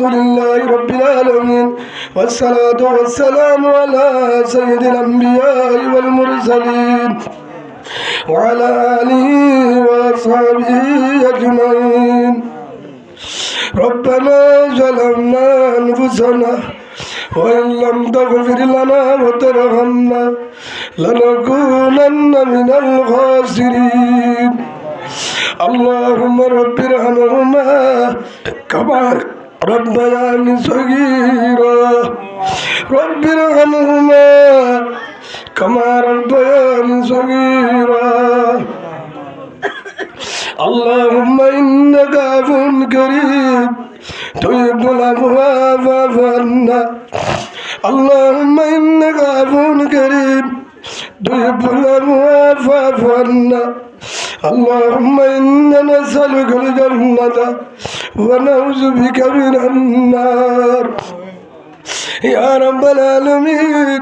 لله رب العالمين والصلاة والسلام على سيد الأنبياء والمرسلين وعلى آله وأصحابه أجمعين ربنا ظلمنا أنفسنا وإن لم تغفر لنا وترحمنا لنكونن من الخاسرين اللهم رب ارحمهما كما ربياني صغيرا رب ارحمهما كما ربياني صغيرا اللهم إنك عفو كريم تحب العفو فاعف عنا اللهم إنك عفو كريم تحب العفو فاعف عنا اللهم إنا نسألك الجنة ونعوذ بك من النار يا رب العالمين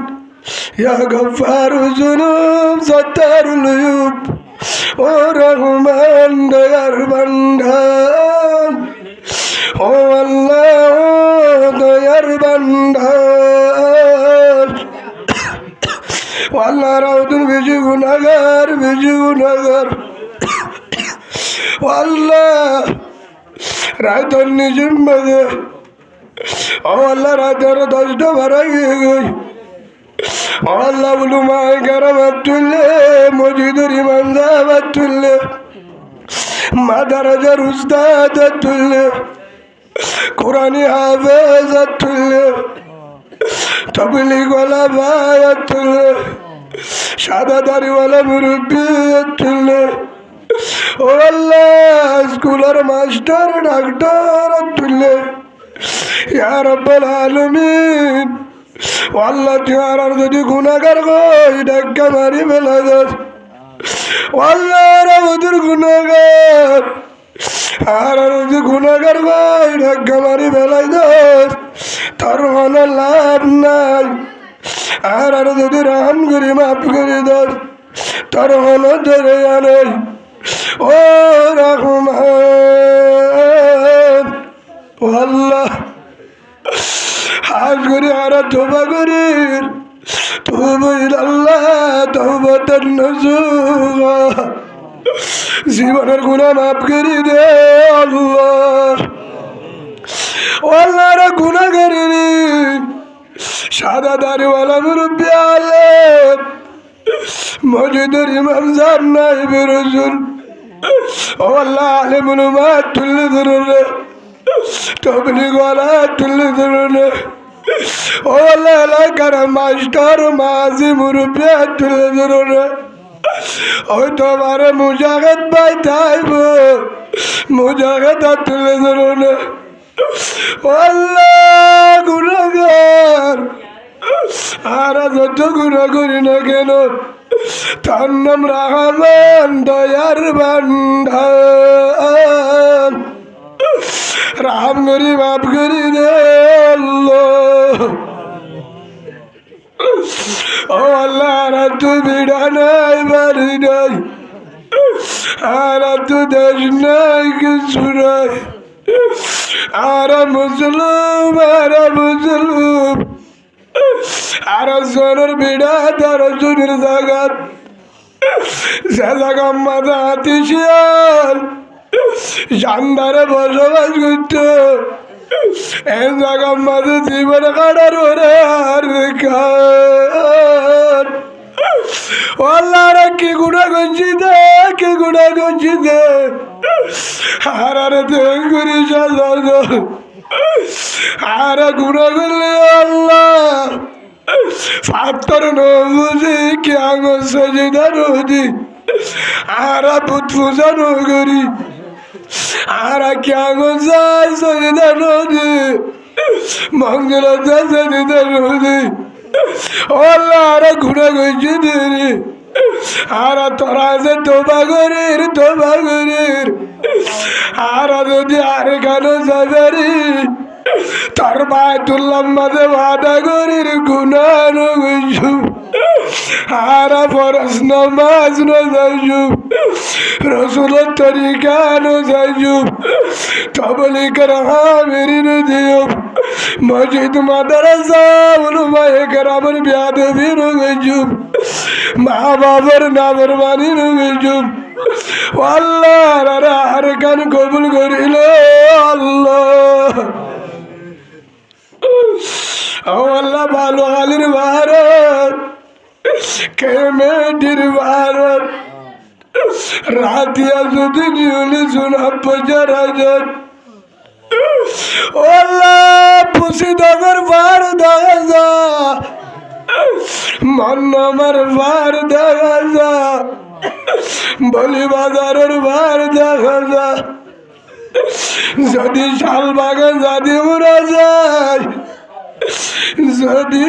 يا غفار الذنوب ستار العيوب ورحمن ديار بندان والله ديار بندان والله راودن بيجي والله راودن نجم بده والله راودن دشت براي والله ولما كرمت له مجد رمان ذابت له ما درجة رستادت له قرآن حافظت له تبليغ ولا بايت له شهادة ولا مربيت له والله سكولر ماستر دكتور له يا رب العالمين والله تيارر যদি গুনাহগার কই ডাক্কা মারি ফেলা দাও والله রাউদের গুনাহগার আর যদি গুনাহগার কই ডাক্কা মারি ফেলা দাও তার কোনো লাভ নাই আর যদি রহম করে মাফ করে দাও তার কোনো দয়া নাই ও রহমান والله হাজ করে আর তোবা করে توبوا إلى الله توبة نصوحا জীবনের গুনাহ মাফ করে দে আল্লাহ والله রা গুনাহ করিনি সাদা দাড়িওয়ালা মুরব্বি আলেম মসজিদের ইমাম সাহেব নায়েবে রাসূল ও আল্লাহ আলেমুল উম্মাত তুলে ধরুন তবলিগ ওয়ালা তুলে ধরুন ও আল্লাহ এলাকার মাস্টার মাঝি মুরব্বি তুলে ধরুন ওই তোমার মুজাহিদ ভাই তাইব মুজাহিদ তুলে ধরুন আল্লাহ গুনাহগার আর যত গুনাহ করি না কেন তার নাম রহমান দয়ার ভান্ডার রাম করি মাফ করি দে আল্লাহ ও আল্লাহ আর তু বিড়া নাই বাড়ি নাই আর তু দেশ নাই কিছু নাই আর মুসলিম আর জনের বিড়া তার জনের জাগাত সে জায়গা মাথা হাতি শিয়াল জানদারে বসবাস করত এই জায়গার মাঝে জীবন কাটার ওরে আর আল্লাহরা কি গুণা করছি দে কি গুণা করছি দে আর আরে তুই করি সাজার আর গুণা করলে আল্লাহ ফাত্তর নবুঝি কি আঙুল সজিদা নদী আর বুধ পূজা নগরী আর কি আঙুল যাই সজিদা নদী মঙ্গল যায় সজিদা নদী আল্লাহ আর গুণা করছি দেরি আর তোরা যে তোবা করির আর যদি আর কেন যাবেরি তোর বায়তুল্লাহ মাঝে বাধা করির গুণা নগরী আরা ফরজ নামাজ নজাইজুব রসুলের তরিকা নজাইজুব তবলিগের হামিরিন দিয়ুব মসজিদ মাদ্রাসা উলমায়ে কেরামের বেয়াদবি নজাইজুব মা বাবার নাফরমানি নজাইজুব আল্লাহর আরকান কবুল করিল আল্লাহ আল্লাহ ভালো আলীর ভারত কেমেটির ভারত রাতিয়া যদি জিউলি শুনা পজারাজত আল্লাহ পুষি দগর ভার দেখা যা মন্নমার ভার দেখা যা বলি বাজারের ভার দেখা যা যদি শাল বাগান যদি উড়া যায় যদি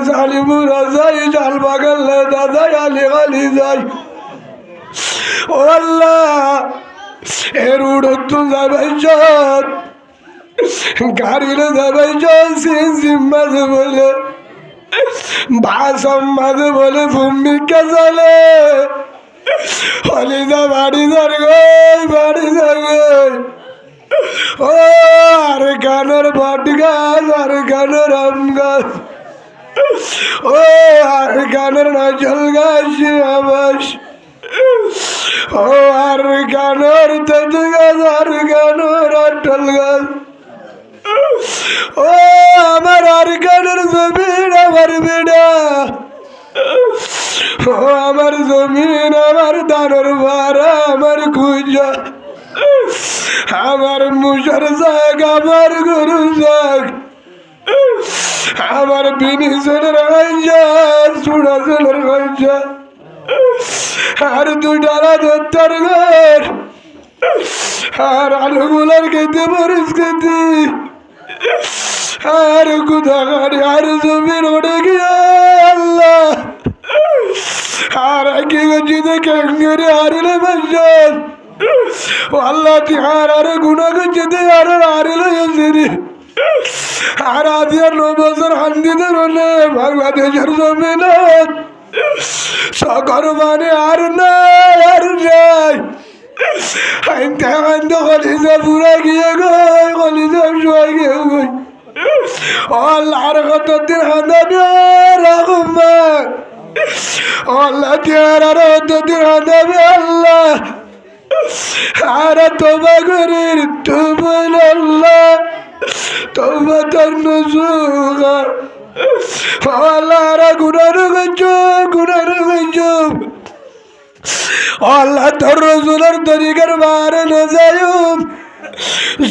জালিমুরা যাই জাল বাগালে দাদা আলি আলি যাই ও আল্লাহ এর উড়ত যাবাই চত গাড়িলে যাবাই চত সিম্মাজ বলে ভাষম মাঝে বলে ভূমিকা চলে হলি যা বাড়ি যার গই বাড়ি যার গই ও আর গানের বট গাছ আর গানের আম গাছ ও আর গানের নাচল গাছ আবাস ও আর গানের তেজ গাছ আর গানের আটল গাছ ও আমার আর গানের জমিন আমার বিড়া ও আমার জমিন আমার দানের ভাড়া আমার খুঁজা আমার মুশার জাগ আমার গরু জাগ আমার বিনিজনের গাইজা সুড়াজনের গাইজা আর দুইটারা দত্তার ঘর আর আলুগুলার খেতে মরিচ খেতে আর কুদা গাড়ি আর জমির ওড়ে গিয়া আল্লাহ আর কি গজি দেখে হারিলে বাজার আল্লাহ তিহার আর গুণা গজিতে আর হারিলে গেছি আর আজ 9 বছর হান্দিতে রলে বাংলাদেশের জমিনত সকর মানে আর নাই আর নাই হাইতে হাইতে কলিজা পুরা গিয়ে গই কলিজা শুয়ে গিয়ে গই আল্লাহর কতদিন হান্দাবি রহমান আল্লাহ তিহার আর কতদিন হান্দাবি আল্লাহ আর তোবা করির তুবুল আল্লাহ তওবাতান নুসুহা আল্লাহ গুনার গঞ্জুব আল্লাহ তোর রাসূলের তরিকার বারে না যায়ুম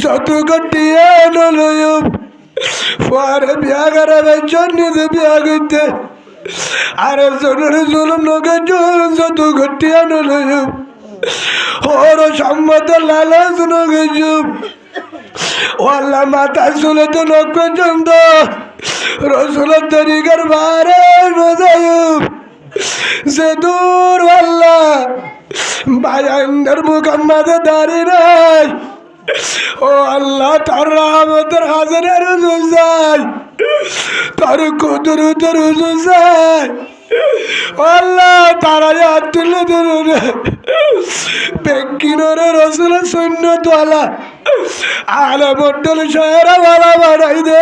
যত গটিয়া নলয়ুম ফারে বিয়া করাবে জন্য বিয়া করতে আর জনের জুলুম নগজুম যত গটিয়া নলয়ুম ওর সম্মত লালাস নগজুম আল্লাহ মাথা চুলে তো নখ পর্যন্ত রসুলের তরিকার বারে নজায়ুম সে দূর আল্লাহ বায়ান্দার মুহাম্মাদে দাঁড়ি নাই ও আল্লাহ তার রহমতের হাজারের রোজাই তার কুদরতের রোজাই আল্লাহ তারা হাত তুলে ধরুন বেকিনরে রসুলের সুন্নত ওয়ালা আলে মন্ডল শহরে ওয়ালা বানাই দে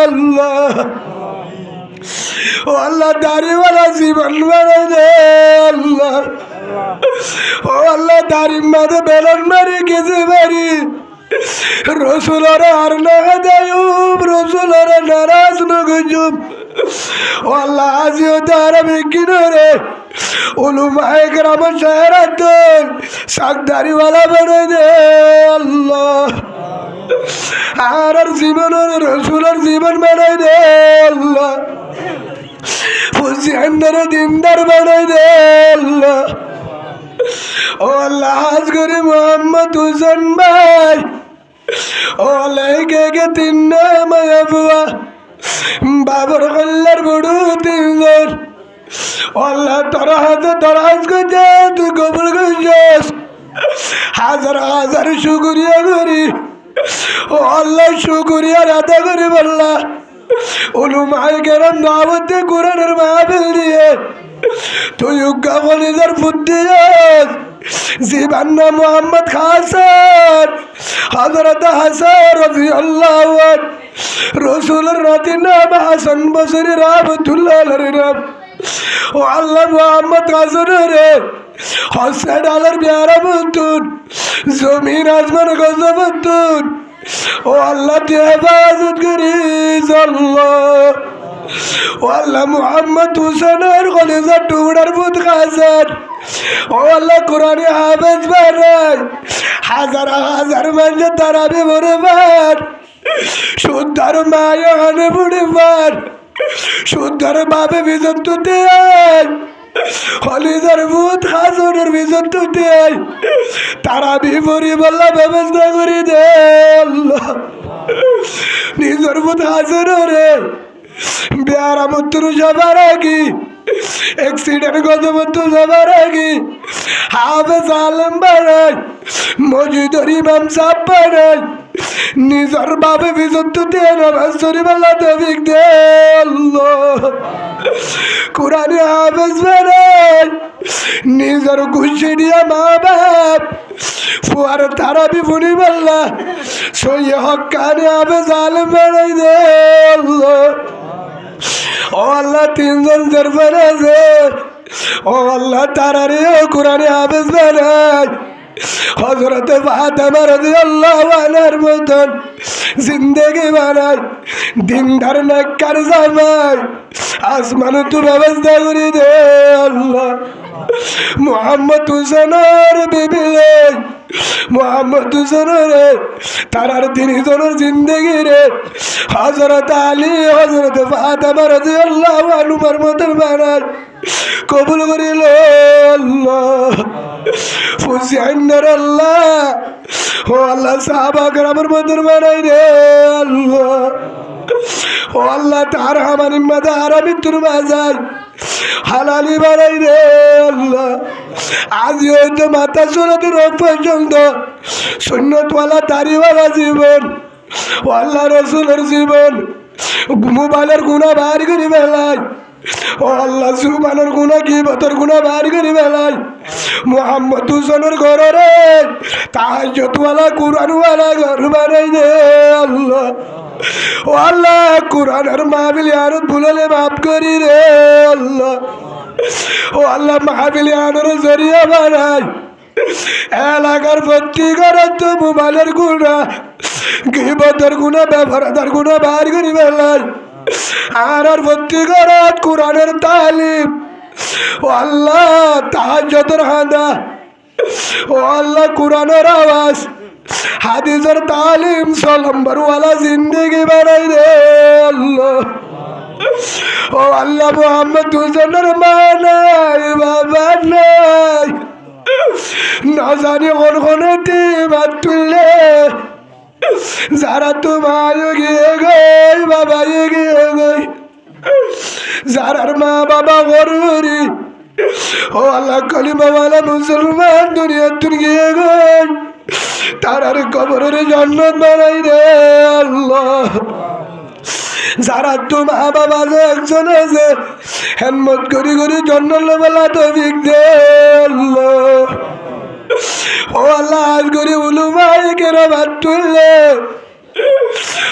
আল্লাহ ও আল্লাহ দাড়িওয়ালা জীবন বানাই দে আল্লাহ ও আল্লাহ দাড়ির মাঝে বেলন মারি গেছে বাড়ি রসুলের আর না দেয়ুম রসুলের নারাজ নগজুম ও আল্লাহ আজিও তারা বেকিনরে উলুমায়ে কেরাম শহরাতন সাকদারিওয়ালা বানাই দে আল্লাহ আর জীবনের রসুলের জীবন বানাই দে আল্লাহ হুসেনের দিনদার বানাই দে আল্লাহ ও আল্লাহ আজ করে মোহাম্মদ হুসেন ভাই ও লেগে গে 3 মায়া বুয়া বাবর কল্লার বড় 3 জন আল্লাহ তোর হাতে দরাজ করে তুই কবুল করিস হাজার হাজার শুকরিয়া করি ও আল্লাহ শুকরিয়া আদা করি বললা উলুমায়ে কেরাম দাওয়াতে কোরআনের মাহফিল দিয়ে তুই উগ্গা কলিজার ফুদ্দিয়াস জীবান্না মোহাম্মদ হাসান হযরত হাসান রাদিয়াল্লাহু আনহু রাসূলের রাতে নাম হাসান বসরি রাহমাতুল্লাহ আলাইহি নাম ও আল্লাহ মোহাম্মদ হাসান রে হোসেন আলার প্যারা বন্ধুন জমিন আসমান গজবতুন ও আল্লাহ তুই হেফাজত করিস আল্লাহ ও আল্লাহ মোহাম্মদ হুসেনের কলিজার টুকরার পুত হাসান ও আল্লাহ কোরআনে হাফেজ বানাই হাজার হাজার মানুষ তারাবি ভরে বার সুন্দর মায়া হানে বুড়ি বার সুন্দর ভাবে বিজন তুতে হলিদার ভূত হাসনের বিজন তুতে তারাবি ভরি বল্লা ব্যবস্থা করে দে আল্লাহ নিজের ভূত হাসনের বেয়ারা মৃত্যুর সবার আগে অ্যাক্সিডেন্ট গজবত সবার আগে হাফেজ আলম বানাই মজিদর ইমাম সাহেব বানাই নিজের বাবে বিজন্ত দিয়ে নামাজ শরীফ আল্লাহ তৌফিক দে আল্লাহ কোরআনে হাফেজ বানাই নিজের খুশি দিয়া মা বাপ ফুয়ার তারাবি ফুনি বললা সইয়ে হক্কানে হাফেজ আলম বানাই দে আল্লাহ ও আল্লাহ তিনজন জরফান আছে ও আল্লাহ তারারে ও কোরআনে হাফেজ বানাই হযরত ফাতেমা রাদিয়াল্লাহু আনহার মতন জিন্দেগি বানাই দিনদার নেককার জামাই আসমান তো ব্যবস্থা করে দে আল্লাহ মোহাম্মদ হুসেনের বিবি মোহাম্মদ হুসেনের তারার তিনজনের জিন্দেগি রে হযরত আলী হযরত ফাতেমা রাদিয়াল্লাহু আনহুর মতন বানাই কবুল করিল আল্লাহ হুসেনের আল্লাহ ও আল্লাহ সাহাবা کرامের মতন বানাই রে আল্লাহ ও আল্লাহ তার আমার ইম্মাদা আরামি তোর বাজার হালালি বানাই রে আল্লাহ আজ হয়তো মাথা চুলাতে রোগ পর্যন্ত সুন্নতওয়ালা দাড়িওয়ালা জীবন ও আল্লাহ রসুলের জীবন মোবাইলের গুণা বাহার করে বেলায় ও আল্লাহ সুবহানের গুণা গীবতের গুণা বাহার করে বেলায় মোহাম্মদ হুসেনের ঘরে তাহাজ্জুদওয়ালা কুরআনওয়ালা ঘর বানাই দে আল্লাহ ও আল্লাহ কোরআনের মাহফিল ইয়ারত ভুললে মাফ করি রে আল্লাহ ও আল্লাহ মাহফিল ইয়ানোর জরিয়া বানাই এলাকার ভর্তি করার তো মোবাইলের গুণা গীবতের গুণা ব্যবহারদার গুণা বাহার করি বেলায় আর ভর্তি করার কোরআনের তালিম ও আল্লাহ তাহাজ্জুদের হাদা ও আল্লাহ কোরআনের আওয়াজ হাদিসের তালিম সলম্বরওয়ালা জিন্দেগি বানাই দে আল্লাহ ও আল্লাহ মোহাম্মদ হুসেনের মা নাই বাবা নাই না জানি কোনটি বাদ তুললে যারা তোমার গিয়ে গই বাবা গিয়ে গই যারার মা বাবা গরুরি ও আল্লাহ কলিমাওয়ালা মুসলমান দুনিয়া তুই গিয়ে গই তারার কবরের জান্নাত বানাই রে আল্লাহ যারা তো মা বাবা একজন আছে হেম্মত করি করি জন্নাত বেলা তৌফিক দে আল্লাহ ও আল্লাহ আজ করি উলুমায়ে কেরাম তুললে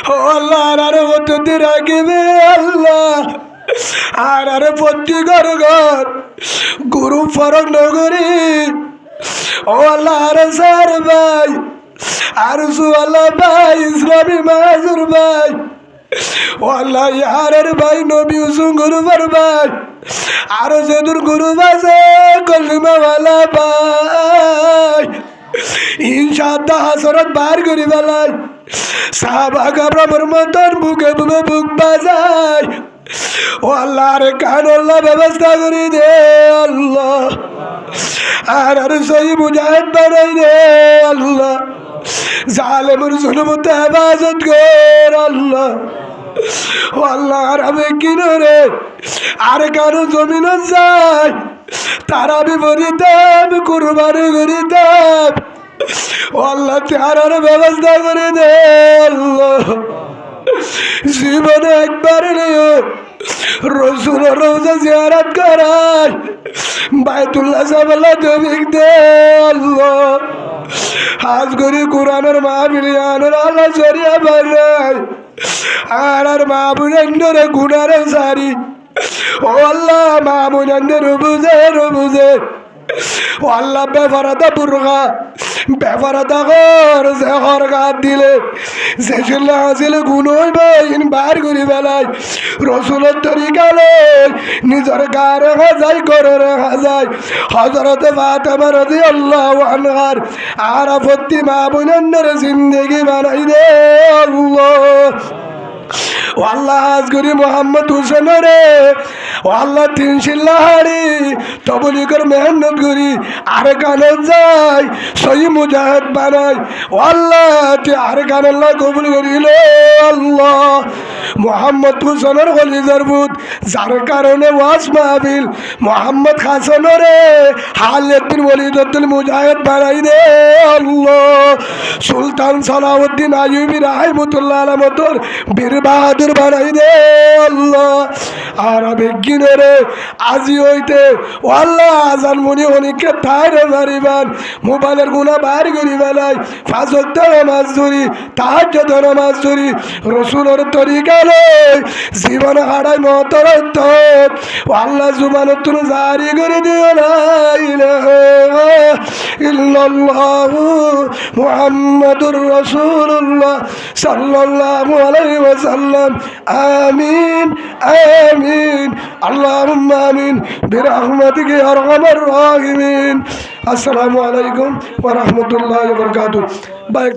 ও আল্লাহ আর হতে রাখিবে আল্লাহ আর প্রতি ঘর ঘর গুরু ফরক নগরী ও আল্লাহ আর সার ভাই আর সুয়াল্লাহ ভাই ইসলামী মাহাজুর ভাই ও আল্লাহ ইয়ারের ভাই নবী উসুঙ্গুর ভাই আর যেদুর গুরু বাজে কলিমাওয়ালা ভাই ইনশাআল্লাহ হাসরত বার করি বেলায় সাহাবা কাবরামের মতন বুকে বুকে বুক বাজায় ও আল্লাহ রে কান আল্লাহ ব্যবস্থা করে দে আল্লাহ আর সহি মুজাহিদ বানাই দে আল্লাহ জালেমের জুলুমতে হেফাজত কর আল্লাহ ও আল্লাহ আর আমি কিনরে আর কারো জমিন যায় তারা বিপরীতাম কুরবানি করিতাম ও আল্লাহ তার ব্যবস্থা করে দে আল্লাহ জীবনে একবার নিও রসুল রোজা জিয়ারত করাই বাইতুল্লাহ সাবাল্লাহ তৌফিক দে আল্লাহ হাজ করি কোরআনের মাহফিলিয়ানের আল্লাহ জরিয়া বাড়াই আর মাহবুবের গুনারে সারি ও আল্লাহ মাহবুবের বুঝে ও আল্লাহ বেফারাদা বুরগা বেফারাদা ঘর যে ঘর গাত দিলে যে ছিল আসলে গুণ হইবে বার করি বেলায় রসুলের তরিকা লই নিজের গা রেখা যায় করে রেখা যায় হজরতে ফাতেমা রাদিয়াল্লাহু আনহার আর আপত্তি মা বোনের জিন্দেগি বানাই দে আল্লাহ ও আল্লাহ আজগরি মোহাম্মদ হুসেন রে ও আল্লাহ তিন শিল্লাহারি তবলিগর মেহনত করি আর কানে যাই সই মুজাহিদ বানাই ও আল্লাহ তুই আর কানাল্লাহ কবুল করিল আল্লাহ মোহাম্মদ হুসেনের কলিজার বুত যার কারণে ওয়াজ মাহফিল মোহাম্মদ হাসান রে হালিউদ্দিন ওলিদুদ্দিন মুজাহিদ বানাই দে আল্লাহ সুলতান সালাউদ্দিন আইয়ুবী রাহিমাতুল্লাহ আলাইহি মতর বীর বাহাদুর বানাই দে আল্লাহ আর বিজ্ঞানের আজি হইতে ও আল্লাহ আজান মনি অনেককে থাইরে মারিবান মোবাইলের গুণা বার করি বেলায় পাঁচ ওয়াক্ত নামাজ ধরি তাহাজ্জুদ নামাজ ধরি রসুলের তরিকা লই জীবন হারাই মতরত ও আল্লাহ জুবানত তুমি জারি করে দিও না ইলাহা ইল্লাল্লাহু মুহাম্মাদুর রাসূলুল্লাহ সাল্লাল্লাহু আলাইহি ওয়াসাল্লাম আমিন আমিন আল্লাহুম্মা আমিন বিরহমাতিকা ইয়া আরহামার রাহিমিন আসসালামু আলাইকুম ওয়া রাহমাতুল্লাহি ওয়া বারাকাতুহু।